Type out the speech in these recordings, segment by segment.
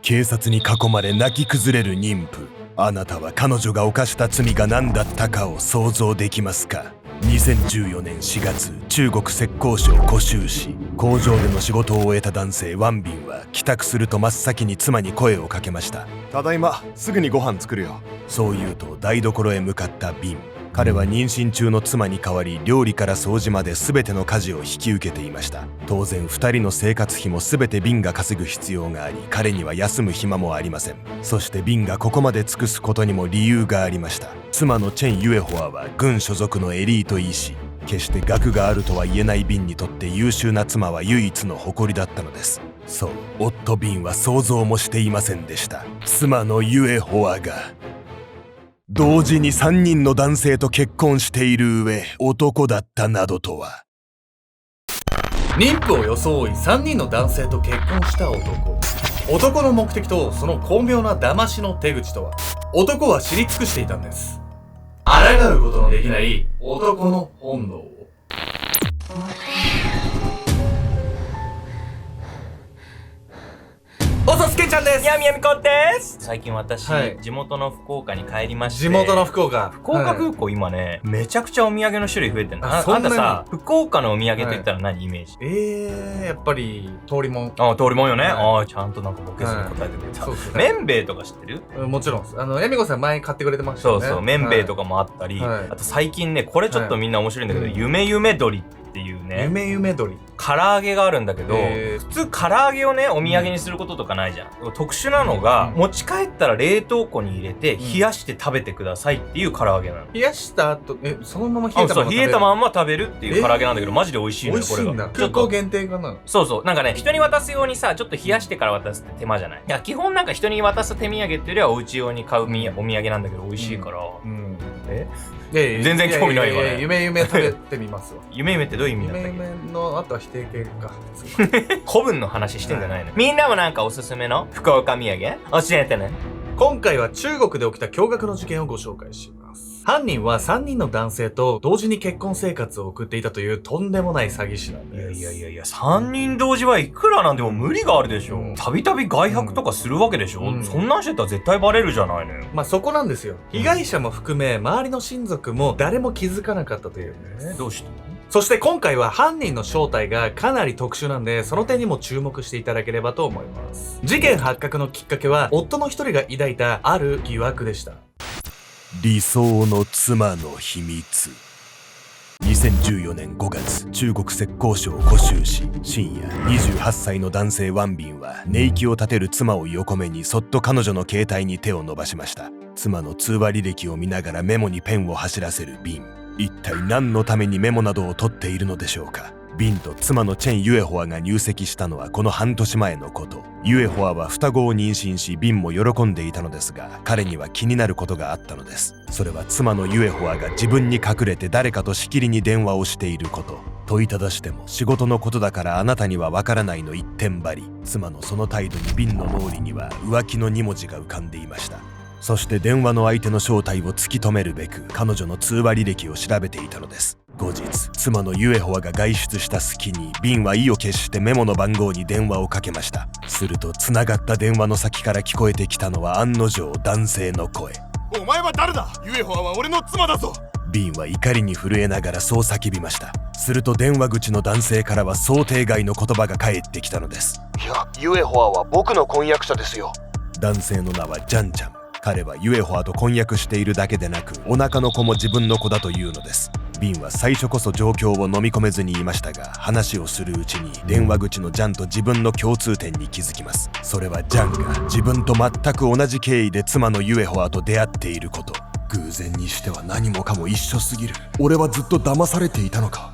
警察に囲まれ泣き崩れる妊婦。あなたは彼女が犯した罪が何だったかを想像できますか？2014年4月、中国浙江省湖州市、工場での仕事を終えた男性ワンビンは帰宅すると真っ先に妻に声をかけました。ただいま、すぐにご飯作るよ。そう言うと台所へ向かったビン。彼は妊娠中の妻に代わり料理から掃除まで全ての家事を引き受けていました。当然2人の生活費も全てビンが稼ぐ必要があり、彼には休む暇もありません。そしてビンがここまで尽くすことにも理由がありました。妻のチェン・ユエホアは軍所属のエリート医師。決して学があるとは言えないビンにとって優秀な妻は唯一の誇りだったのです。そう、夫ビンは想像もしていませんでした。妻のユエホアが同時に3人の男性と結婚している上、男だったなどとは。妊婦を装い3人の男性と結婚した男。男の目的とその巧妙な騙しの手口とは、男は知り尽くしていたんです。抗うことのできない男の本能を。おさすけちゃんです。やみやみこです。最近私、はい、地元の福岡に帰りまして。地元の福岡空港、今ね、めちゃくちゃお土産の種類増えてんの。あんたさ、福岡のお土産と言ったら何イメージ？やっぱり通りもん。通りもんよね。ちゃんとなんかボケずに答えてくれた。そうですね。麺べいとか知ってる？もちろんです。やみこさん前買ってくれてましたよね。そうそう、麺べいとかもあったり、あと最近ね、これちょっとみんな面白いんだけど、夢夢鶏っていうね、夢夢鶏唐揚げがあるんだけど、普通唐揚げをねお土産にすることとかないじゃん。特殊なのが、持ち帰ったら冷凍庫に入れて冷やして食べてくださいっていう唐揚げなの。冷やした後そのまま冷えたまま食べる。冷えたまんま食べるっていう唐揚げなんだけど、マジで美味しいのよ。これが空港限定かな。そうそう、なんかね、人に渡すようにさ、ちょっと冷やしてから渡すって手間じゃない？いや、基本なんか人に渡す手土産っていうよりはお家用に買うお土産なんだけど美味しいから。全然興味ないわね。夢夢食べてみますわ。夢夢ってどういう意味だったっけ？夢夢の後は否定形か。古文の話してんじゃないの？みんなもなんかおすすめの福岡土産教えてね。今回は中国で起きた驚愕の事件をご紹介します。犯人は3人の男性と同時に結婚生活を送っていたというとんでもない詐欺師なんです。いや、3人同時はいくらなんでも無理があるでしょ。たびたび外泊とかするわけでしょ。そんなんしてたら絶対バレるじゃないのよ。まあそこなんですよ。被害者も含め周りの親族も誰も気づかなかったというんです。どうして？そして今回は犯人の正体がかなり特殊なんで、その点にも注目していただければと思います。事件発覚のきっかけは夫の一人が抱いたある疑惑でした。理想の妻の秘密。2014年5月、中国浙江省湖州市、深夜、28歳の男性ワンビンは寝息を立てる妻を横目にそっと彼女の携帯に手を伸ばしました。妻の通話履歴を見ながらメモにペンを走らせるビン。一体何のためにメモなどを取っているのでしょうか。ビンと妻のチェン・ユエホアが入籍したのはこの半年前のこと。ユエホアは双子を妊娠し、ビンも喜んでいたのですが、彼には気になることがあったのです。それは妻のユエホアが自分に隠れて誰かとしきりに電話をしていること。問いただしても仕事のことだからあなたにはわからないの一点張り。妻のその態度にビンの脳裏には浮気の2文字が浮かんでいました。そして電話の相手の正体を突き止めるべく彼女の通話履歴を調べていたのです。後日、妻のユエホアが外出した隙にビンは意を決してメモの番号に電話をかけました。すると繋がった電話の先から聞こえてきたのは案の定男性の声。お前は誰だ？ユエホアは俺の妻だぞ。ビンは怒りに震えながらそう叫びました。すると電話口の男性からは想定外の言葉が返ってきたのです。いや、ユエホアは僕の婚約者ですよ。男性の名はジャンちゃん。彼はユエホアと婚約しているだけでなく、お腹の子も自分の子だというのです。ビンは最初こそ状況を飲み込めずにいましたが、話をするうちに電話口のジャンと自分の共通点に気づきます。それはジャンが自分と全く同じ経緯で妻のユエホアと出会っていること。偶然にしては何もかも一緒すぎる。俺はずっと騙されていたのか。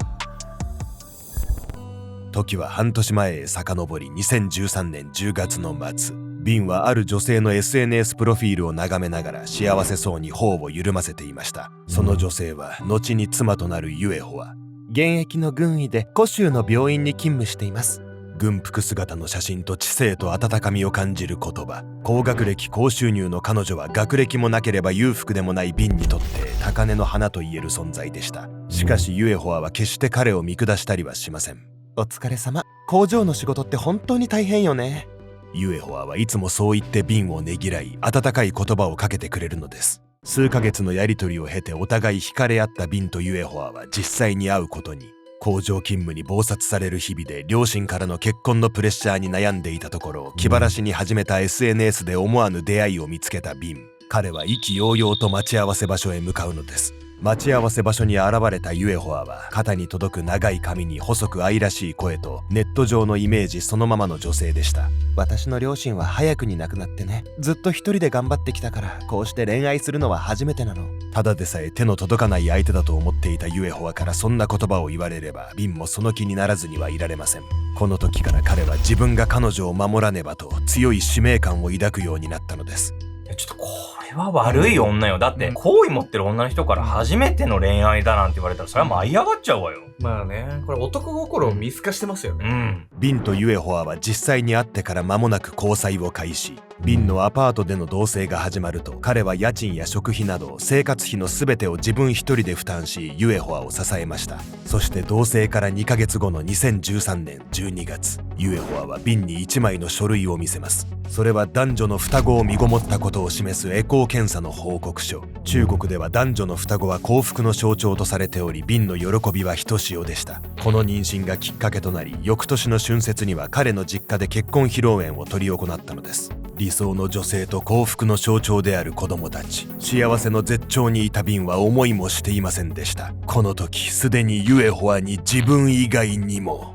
時は半年前へ遡り、2013年10月の末。ビンはある女性の SNS プロフィールを眺めながら幸せそうに頬を緩ませていました。その女性は後に妻となるユエホア。現役の軍医で湖州の病院に勤務しています。軍服姿の写真と知性と温かみを感じる言葉。高学歴高収入の彼女は学歴もなければ裕福でもないビンにとって高嶺の花と言える存在でした。しかしユエホアは決して彼を見下したりはしません。お疲れ様。工場の仕事って本当に大変よね。ユエホアはいつもそう言ってビンをねぎらい、温かい言葉をかけてくれるのです。数ヶ月のやりとりを経てお互い惹かれ合ったビンとユエホアは実際に会うことに。工場勤務に忙殺される日々で両親からの結婚のプレッシャーに悩んでいたところ、気晴らしに始めた SNS で思わぬ出会いを見つけたビン。彼は意気揚々と待ち合わせ場所へ向かうのです。待ち合わせ場所に現れたユエホアは、肩に届く長い髪に細く愛らしい声とネット上のイメージそのままの女性でした。私の両親は早くに亡くなってね。ずっと一人で頑張ってきたから、こうして恋愛するのは初めてなの。ただでさえ手の届かない相手だと思っていたユエホアからそんな言葉を言われれば、ビンもその気にならずにはいられません。この時から彼は自分が彼女を守らねばと強い使命感を抱くようになったのです。ちょっとこれは悪い女よ。だって好意持ってる女の人から初めての恋愛だなんて言われたら、それは舞い上がっちゃうわよ。まあね、これ男心を見透かしてますよね。ビンとユエホアは実際に会ってから間もなく交際を開始。ビンのアパートでの同棲が始まると、彼は家賃や食費など生活費の全てを自分一人で負担し、ユエホアを支えました。そして同棲から2ヶ月後の2013年12月、ユエホアはビンに1枚の書類を見せます。それは男女の双子を身ごもったことを示すエコー検査の報告書。中国では男女の双子は幸福の象徴とされており、ビンの喜びはひとしおでした。この妊娠がきっかけとなり、翌年の春節には彼の実家で結婚披露宴を執り行ったのです。理想の女性と幸福の象徴である子供たち。幸せの絶頂にいたビンは思いもしていませんでした。この時すでにユエホアに自分以外にも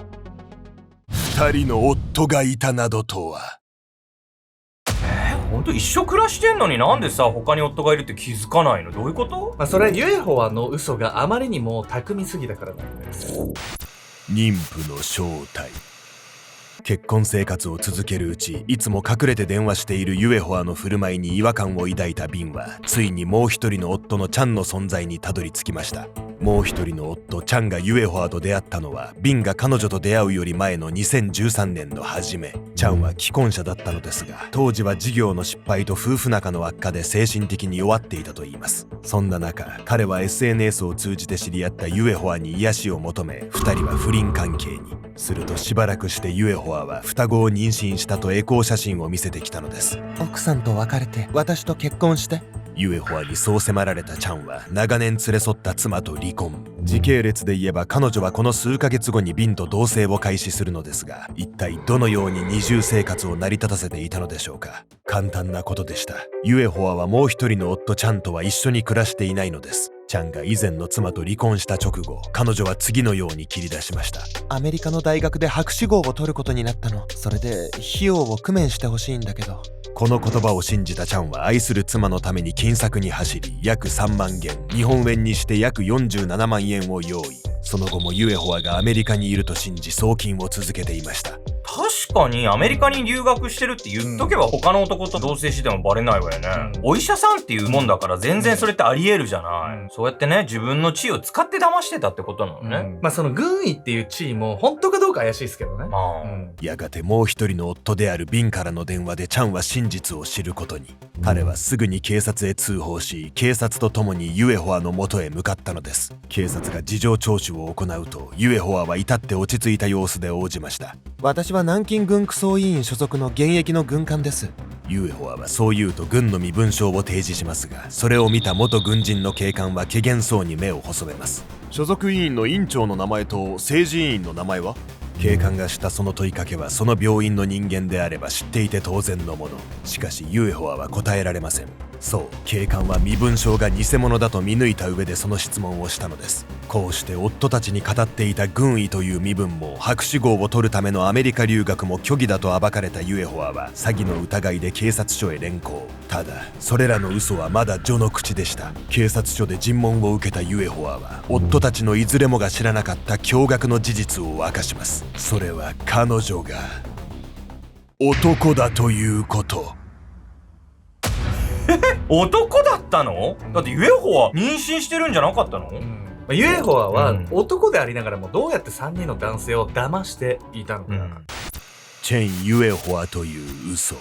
2人の夫がいたなどとは。ほんと一緒暮らしてんのになんでさ、他に夫がいるって気づかないの？どういうこと？まあそれはユエホアの嘘があまりにも巧みすぎたからなんです。妊婦の正体。結婚生活を続けるうち、いつも隠れて電話しているユエホアの振る舞いに違和感を抱いたビンは、ついにもう一人の夫のチャンの存在にたどり着きました。もう一人の夫チャンがユエホアと出会ったのは、ビンが彼女と出会うより前の2013年の初め。チャンは既婚者だったのですが、当時は事業の失敗と夫婦仲の悪化で精神的に弱っていたといいます。そんな中、彼は SNS を通じて知り合ったユエホアに癒しを求め、二人は不倫関係に。するとしばらくしてユエホアは双子を妊娠したとエコー写真を見せてきたのです。奥さんと別れて私と結婚して。ユエホアにそう迫られたチャンは長年連れ添った妻と離婚。時系列で言えば彼女はこの数ヶ月後にビンと同棲を開始するのですが、一体どのように二重生活を成り立たせていたのでしょうか。簡単なことでした。ユエホアはもう一人の夫チャンとは一緒に暮らしていないのです。チャンが以前の妻と離婚した直後、彼女は次のように切り出しました。アメリカの大学で博士号を取ることになったの。それで費用を工面してほしいんだけど。この言葉を信じたチャンは愛する妻のために金策に走り、約3万元、日本円にして約47万円を用意。その後もユエホアがアメリカにいると信じ送金を続けていました。確かにアメリカに留学してるって言っとけば他の男と同棲してもバレないわよね。お医者さんっていうもんだから全然それってありえるじゃない。そうやってね、自分の地位を使って騙してたってことなのね。まあその軍医っていう地位も本当かどうか怪しいですけどね。やがてもう一人の夫であるビンからの電話でチャンは真実を知ることに。彼はすぐに警察へ通報し、警察と共にユエホアの元へ向かったのです。警察が事情聴取を行うと、ユエホアは至って落ち着いた様子で応じました。私は南京軍区総委員所属の現役の軍官です。ユエホアはそう言うと軍の身分証を提示しますが、それを見た元軍人の警官は怪訝そうに目を細めます。所属委員の委員長の名前と政治委員の名前は？警官がしたその問いかけはその病院の人間であれば知っていて当然のもの。しかしユエホアは答えられません。そう、警官は身分証が偽物だと見抜いた上でその質問をしたのです。こうして夫たちに語っていた軍医という身分も博士号を取るためのアメリカ留学も虚偽だと暴かれたユエホアは詐欺の疑いで警察署へ連行。ただそれらの嘘はまだ序の口でした。警察署で尋問を受けたユエホアは夫たちのいずれもが知らなかった驚愕の事実を明かします。それは彼女が男だということ。男だったの？だってユエホア妊娠してるんじゃなかったの？ユエホアは男でありながらもどうやって3人の男性を騙していたのか。チェン・ユエホアという嘘。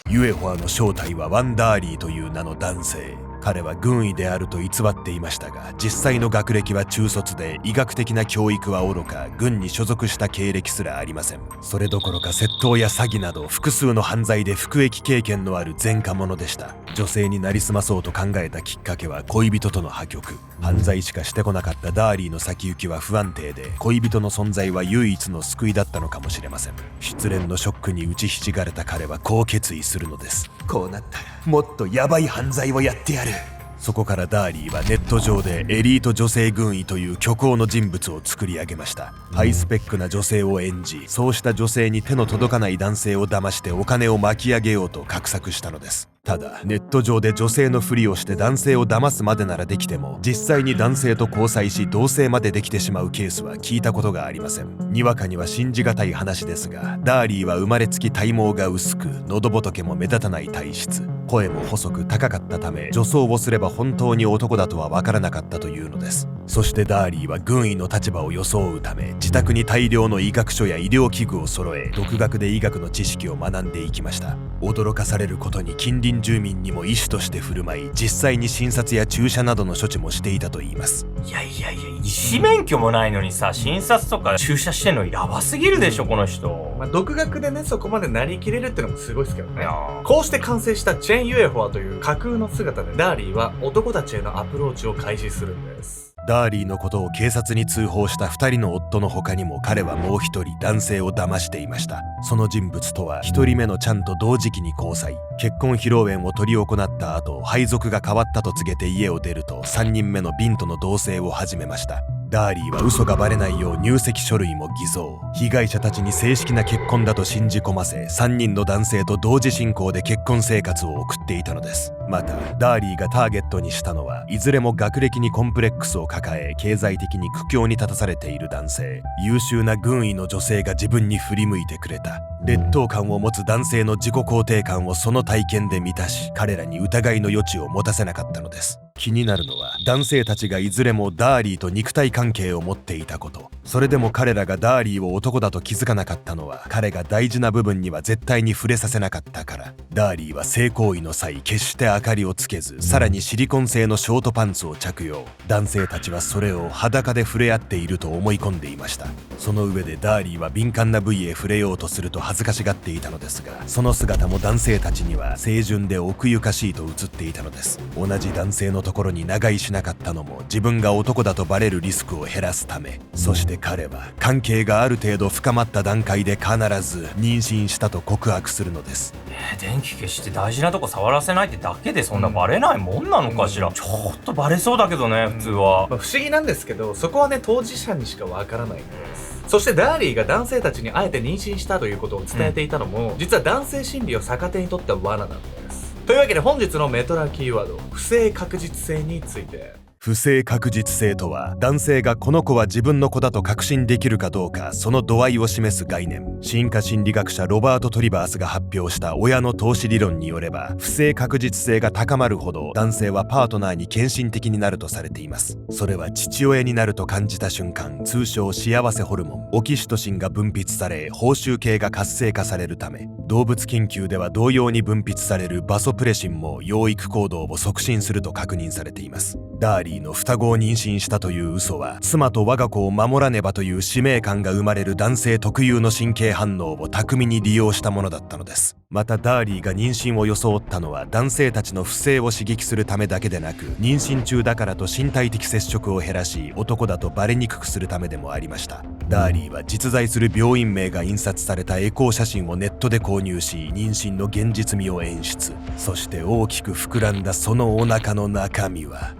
ユエホアの正体はワンダーリーという名の男性。彼は軍医であると偽っていましたが、実際の学歴は中卒で、医学的な教育はおろか軍に所属した経歴すらありません。それどころか窃盗や詐欺など複数の犯罪で服役経験のある前科者でした。女性になりすまそうと考えたきっかけは恋人との破局。犯罪しかしてこなかったダーリーの先行きは不安定で、恋人の存在は唯一の救いだったのかもしれません。失恋のショックに打ちひしがれた彼はこう決意するのです。こうなったらもっとヤバい犯罪をやってやる。そこからダーリーはネット上でエリート女性軍医という虚構の人物を作り上げました。ハイスペックな女性を演じ、そうした女性に手の届かない男性を騙してお金を巻き上げようと画策したのです。ただネット上で女性のふりをして男性を騙すまでならできても、実際に男性と交際し同棲までできてしまうケースは聞いたことがありません。にわかには信じがたい話ですが、ダーリーは生まれつき体毛が薄く、喉仏も目立たない体質、声も細く高かったため、女装をすれば本当に男だとは分からなかったというのです。そしてダーリーは軍医の立場を装うため、自宅に大量の医学書や医療器具を揃え、独学で医学の知識を学んでいきました。驚かされることに近隣住民にも医師として振る舞い、実際に診察や注射などの処置もしていたといいます。いや、医師免許もないのにさ、診察とか注射してんのやばすぎるでしょ、この人。独学でね、そこまでなりきれるってのもすごいですけどね。いやこうして完成したチェン・ユエフォアという架空の姿で、ダーリーは男たちへのアプローチを開始するんです。ダーリーのことを警察に通報した2人の夫の他にも、彼はもう1人男性を騙していました。その人物とは、1人目のちゃんと同時期に交際、結婚披露宴を執り行った後、配属が変わったと告げて家を出ると、3人目のビンとの同棲を始めました。ダーリーは嘘がバレないよう入籍書類も偽造、被害者たちに正式な結婚だと信じ込ませ、3人の男性と同時進行で結婚生活を送っていたのです。またダーリーがターゲットにしたのは、いずれも学歴にコンプレックスを抱え、経済的に苦境に立たされている男性。優秀な軍医の女性が自分に振り向いてくれた。劣等感を持つ男性の自己肯定感をその体験で満たし、彼らに疑いの余地を持たせなかったのです。気になるのは、男性たちがいずれもダーリーと肉体関係を持っていたこと。それでも彼らがダーリーを男だと気づかなかったのは、彼が大事な部分には絶対に触れさせなかったから。ダーリーは性行為の際、決して明かりをつけず、さらにシリコン製のショートパンツを着用。男性たちはそれを裸で触れ合っていると思い込んでいました。その上でダーリーは敏感な部位へ触れようとすると恥ずかしがっていたのですが、その姿も男性たちには清純で奥ゆかしいと映っていたのです。同じ男性のところに長居しなかったのも、自分が男だとバレるリスクを減らすため。そして彼は関係がある程度深まった段階で必ず妊娠したと告白するのです。電気消して大事なとこ触らせないってだけでそんなバレないもんなのかしら。ちょっとバレそうだけどね、普通は。不思議なんですけど、そこはね、当事者にしかわからないんです。そしてダーリーが男性たちにあえて妊娠したということを伝えていたのも、実は男性心理を逆手に取った罠なんです。というわけで本日のメトラキーワード、不正確実性について。不正確実性とは、男性がこの子は自分の子だと確信できるかどうか、その度合いを示す概念。進化心理学者ロバート・トリバースが発表した親の投資理論によれば、不正確実性が高まるほど男性はパートナーに献身的になるとされています。それは父親になると感じた瞬間、通称幸せホルモンオキシトシンが分泌され、報酬系が活性化されるため、動物研究では同様に分泌されるバソプレシンも養育行動を促進すると確認されています。ダーリーの双子を妊娠したという嘘は、妻と我が子を守らねばという使命感が生まれる男性特有の神経反応を巧みに利用したものだったのです。またダーリーが妊娠を装ったのは、男性たちの不正を刺激するためだけでなく、妊娠中だからと身体的接触を減らし、男だとバレにくくするためでもありました。ダーリーは実在する病院名が印刷されたエコー写真をネットで購入し、妊娠の現実味を演出。そして大きく膨らんだそのお腹の中身は、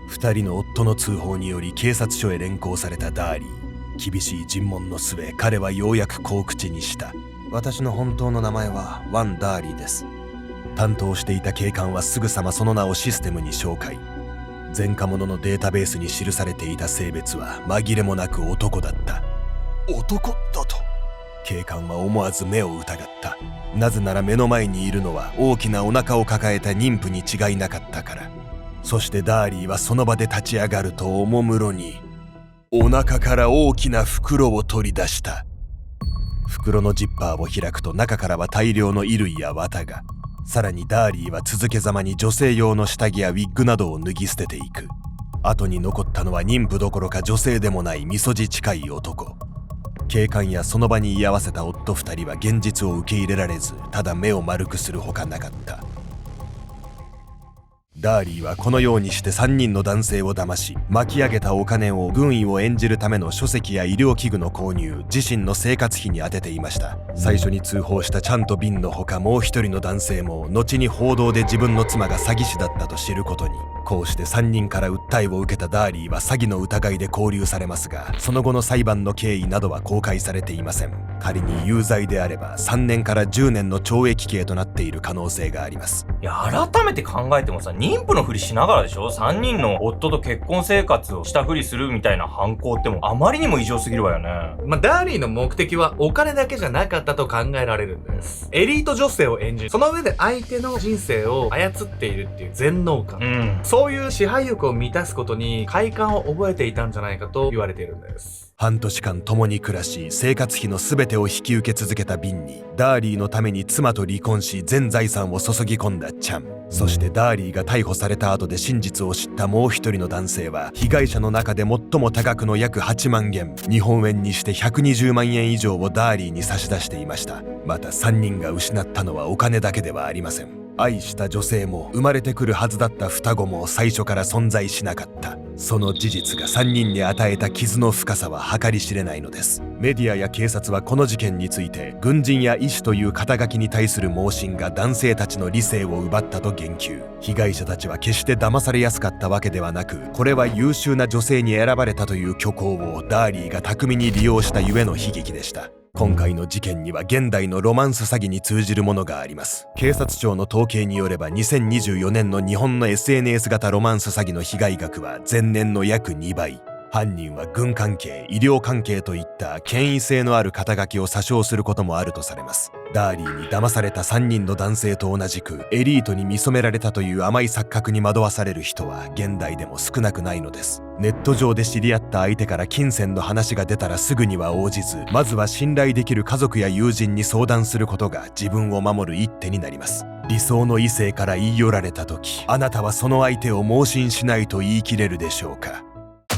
2人の夫の通報により警察署へ連行されたダーリー。厳しい尋問の末、彼はようやくこう口にした。私の本当の名前はワン・ダーリーです。担当していた警官はすぐさまその名をシステムに照会。前科者のデータベースに記されていた性別は紛れもなく男だった。男だと？警官は思わず目を疑った。なぜなら目の前にいるのは大きなお腹を抱えた妊婦に違いなかったから。そしてダーリーはその場で立ち上がると、おもむろにお腹から大きな袋を取り出した。袋のジッパーを開くと中からは大量の衣類や綿が。さらにダーリーは続けざまに女性用の下着やウィッグなどを脱ぎ捨てていく。後に残ったのは妊婦どころか女性でもないみそじ近い男。警官やその場に居合わせた夫2人は現実を受け入れられず、ただ目を丸くするほかなかった。ダーリーはこのようにして3人の男性を騙し、巻き上げたお金を軍医を演じるための書籍や医療器具の購入、自身の生活費に充てていました。最初に通報したチャンとビンのほかもう一人の男性も後に報道で自分の妻が詐欺師だったと知ることに。こうして3人から訴えを受けたダーリーは詐欺の疑いで勾留されますが、その後の裁判の経緯などは公開されていません。仮に有罪であれば3年から10年の懲役刑となっている可能性があります。いや、改めて考えてもさ、妊婦のふりしながらでしょ？ 3 人の夫と結婚生活をしたふりするみたいな犯行ってもうあまりにも異常すぎるわよね。ダーリーの目的はお金だけじゃなかったと考えられるんです。エリート女性を演じる。その上で相手の人生を操っているっていう全能感。そういう支配欲を満たすことに快感を覚えていたんじゃないかと言われているんです。半年間共に暮らし、生活費の全てを引き受け続けたビンに、ダーリーのために妻と離婚し全財産を注ぎ込んだチャン。そしてダーリーが逮捕された後で真実を知ったもう一人の男性は、被害者の中で最も多額の約8万元、日本円にして120万円以上をダーリーに差し出していました。また3人が失ったのはお金だけではありません。愛した女性も生まれてくるはずだった双子も最初から存在しなかった。その事実が3人に与えた傷の深さは計り知れないのです。メディアや警察はこの事件について、軍人や医師という肩書きに対する盲信が男性たちの理性を奪ったと言及。被害者たちは決して騙されやすかったわけではなく、これは優秀な女性に選ばれたという虚構をダーリーが巧みに利用したゆえの悲劇でした。今回の事件には現代のロマンス詐欺に通じるものがあります。警察庁の統計によれば2024年の日本の SNS 型ロマンス詐欺の被害額は前年の約2倍。犯人は軍関係、医療関係といった権威性のある肩書きを詐称することもあるとされます。ダーリーに騙された3人の男性と同じくエリートに見初められたという甘い錯覚に惑わされる人は現代でも少なくないのです。ネット上で知り合った相手から金銭の話が出たらすぐには応じず、まずは信頼できる家族や友人に相談することが自分を守る一手になります。理想の異性から言い寄られた時、あなたはその相手を盲信しないと言い切れるでしょうか。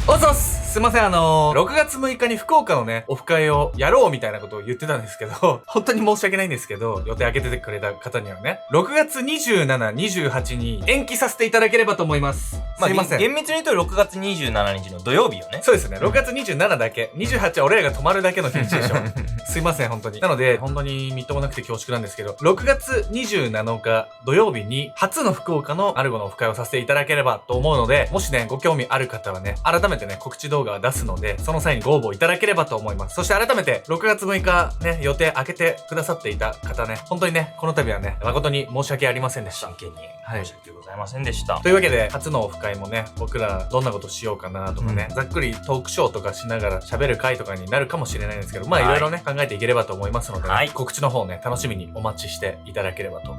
おざっす。すいません、6月6日に福岡のね、オフ会をやろうみたいなことを言ってたんですけど、本当に申し訳ないんですけど、予定開けててくれた方にはね、6月27、28に延期させていただければと思います。すいません。厳密に言うと6月27日の土曜日よね。そうですね。6月27だけ。28は俺らが泊まるだけの日にちでしょ。すいません、本当に。なので、本当にみっともなくて恐縮なんですけど、6月27日土曜日に初の福岡のアルゴのオフ会をさせていただければと思うので、もしね、ご興味ある方はね、改めてね、告知動画を出すので、その際にご応募いただければと思います。そして改めて、6月6日ね、予定開けてくださっていた方ね、本当にね、この度はね、誠に申し訳ありませんでした。真剣に申し訳ございませんでした。というわけで、初のオフ会もね、僕らどんなことしようかなとかね、ざっくりトークショーとかしながら喋る回とかになるかもしれないんですけど、まあいろいろね、考えていければと思いますので、告知の方ね、楽しみにお待ちしていただければと